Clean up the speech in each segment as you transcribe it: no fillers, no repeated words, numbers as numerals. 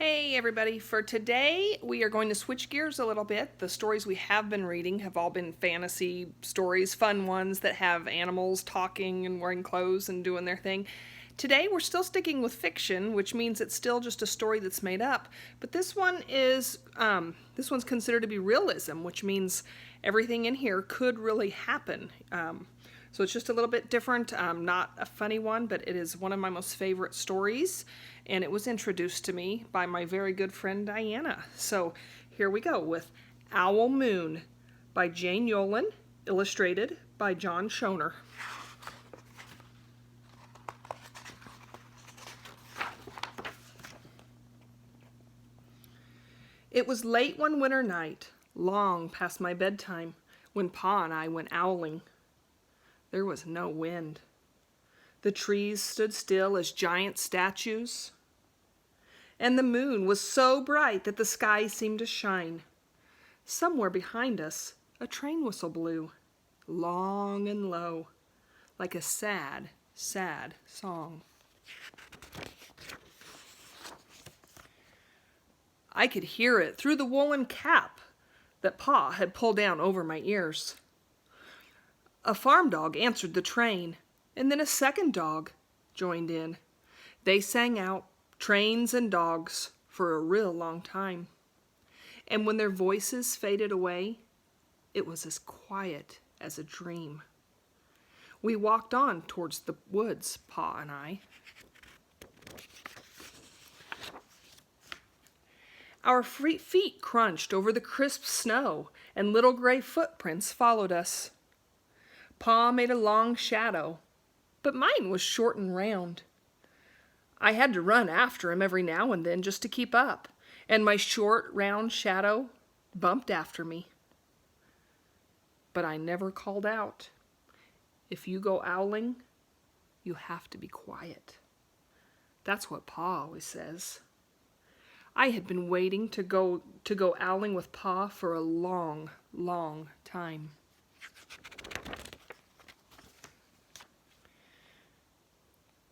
Hey everybody, for today we are going to switch gears a little bit. The stories we have been reading have all been fantasy stories, fun ones that have animals talking and wearing clothes and doing their thing. Today we're still sticking with fiction, which means it's still just a story that's made up. But this one's considered to be realism, which means everything in here could really happen. So it's just a little bit different, not a funny one, but it is one of my most favorite stories, and it was introduced to me by my very good friend Diana. So here we go with Owl Moon by Jane Yolen, illustrated by John Schoner. It was late one winter night, long past my bedtime, when Pa and I went owling. There was no wind. The trees stood still as giant statues, and the moon was so bright that the sky seemed to shine. Somewhere behind us, a train whistle blew, long and low, like a sad, sad song. I could hear it through the woolen cap that Pa had pulled down over my ears. A farm dog answered the train, and then a second dog joined in. They sang out trains and dogs for a real long time. And when their voices faded away, it was as quiet as a dream. We walked on towards the woods, Pa and I. Our feet crunched over the crisp snow, and little gray footprints followed us. Pa made a long shadow, but mine was short and round. I had to run after him every now and then just to keep up, and my short, round shadow bumped after me. But I never called out. If you go owling, you have to be quiet. That's what Pa always says. I had been waiting to go owling with Pa for a long, long time.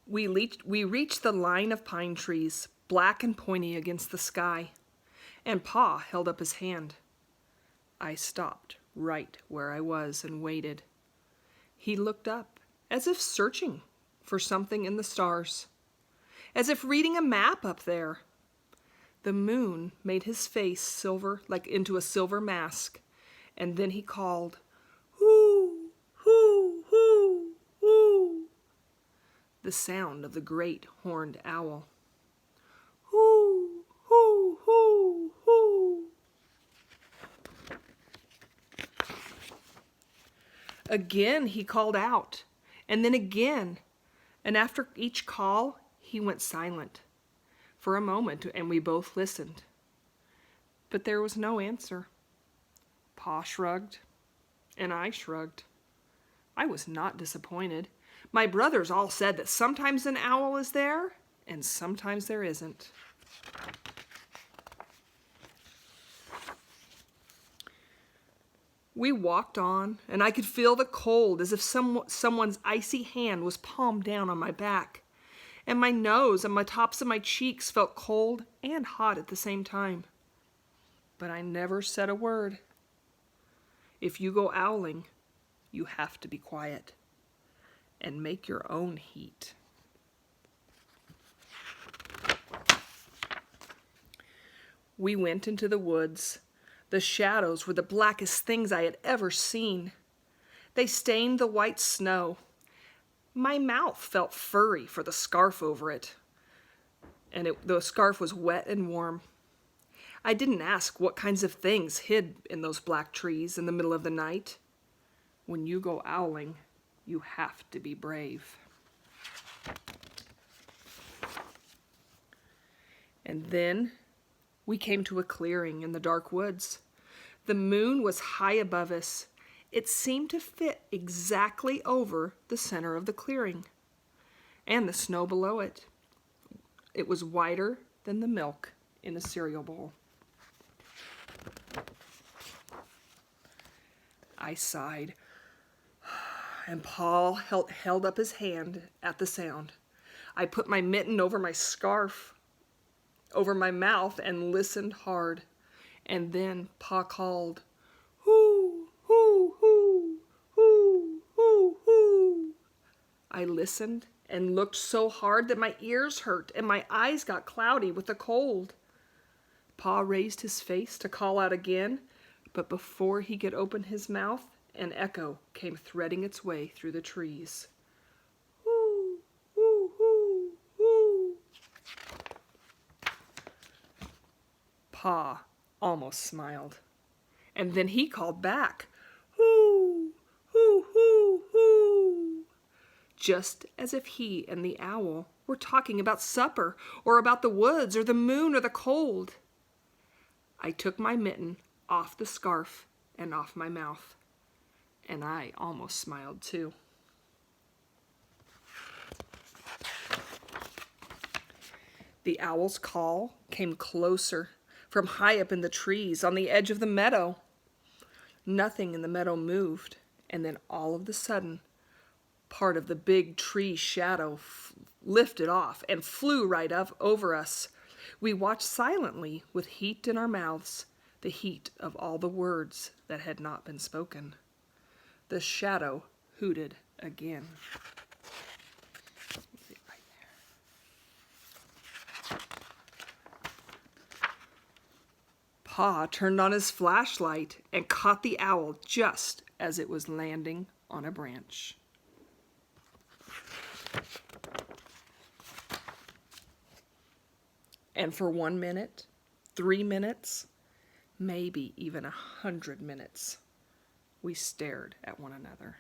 We reached the line of pine trees, black and pointy against the sky, and Pa held up his hand. I stopped right where I was and waited. He looked up, as if searching for something in the stars, as if reading a map up there. The moon made his face silver, like into a silver mask, and then he called, "Hoo, hoo, hoo, hoo," the sound of the great horned owl. "Hoo, hoo, hoo, hoo." Again he called out, and then again, and after each call he went silent for a moment, and we both listened. But there was no answer. Pa shrugged, and I shrugged. I was not disappointed. My brothers all said that sometimes an owl is there, and sometimes there isn't. We walked on, and I could feel the cold as if someone's icy hand was palmed down on my back. And my nose and my tops of my cheeks felt cold and hot at the same time. But I never said a word. If you go owling, you have to be quiet and make your own heat. We went into the woods. The shadows were the blackest things I had ever seen. They stained the white snow. My mouth felt furry for the scarf over it, and the scarf was wet and warm. I didn't ask what kinds of things hid in those black trees in the middle of the night. When you go owling, you have to be brave. And then we came to a clearing in the dark woods. The moon was high above us. It seemed to fit exactly over the center of the clearing, and the snow below it. It was whiter than the milk in a cereal bowl. I sighed, and Paul held up his hand at the sound. I put my mitten over my scarf, over my mouth and listened hard. And then Pa called, "Hoo, hoo, hoo, hoo, hoo, hoo." I listened and looked so hard that my ears hurt and my eyes got cloudy with the cold. Pa raised his face to call out again, but before he could open his mouth, an echo came threading its way through the trees. Hoo, hoo, hoo, hoo. Pa almost smiled, and then he called back, "Hoo, hoo, hoo, hoo," just as if he and the owl were talking about supper or about the woods or the moon or the cold. I took my mitten off the scarf and off my mouth, and I almost smiled too. The owl's call came closer from high up in the trees on the edge of the meadow. Nothing in the meadow moved, and then all of a sudden, part of the big tree shadow lifted off and flew right up over us. We watched silently with heat in our mouths, the heat of all the words that had not been spoken. The shadow hooted again. Pa turned on his flashlight and caught the owl just as it was landing on a branch. And for 1 minute, 3 minutes, maybe even 100 minutes, we stared at one another.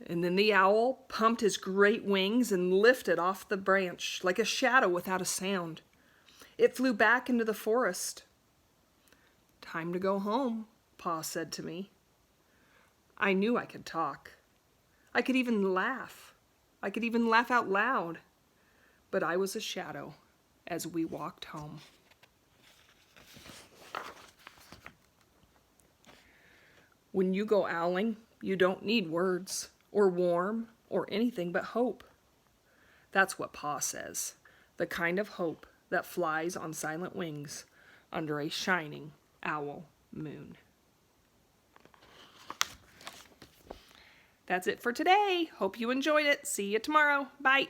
And then the owl pumped his great wings and lifted off the branch like a shadow without a sound. It flew back into the forest. "Time to go home," Pa said to me. I knew I could talk. I could even laugh. I could even laugh out loud. But I was a shadow as we walked home. When you go owling, you don't need words or warm or anything but hope. That's what Pa says, the kind of hope that flies on silent wings under a shining owl moon. That's it for today. Hope you enjoyed it. See you tomorrow. Bye.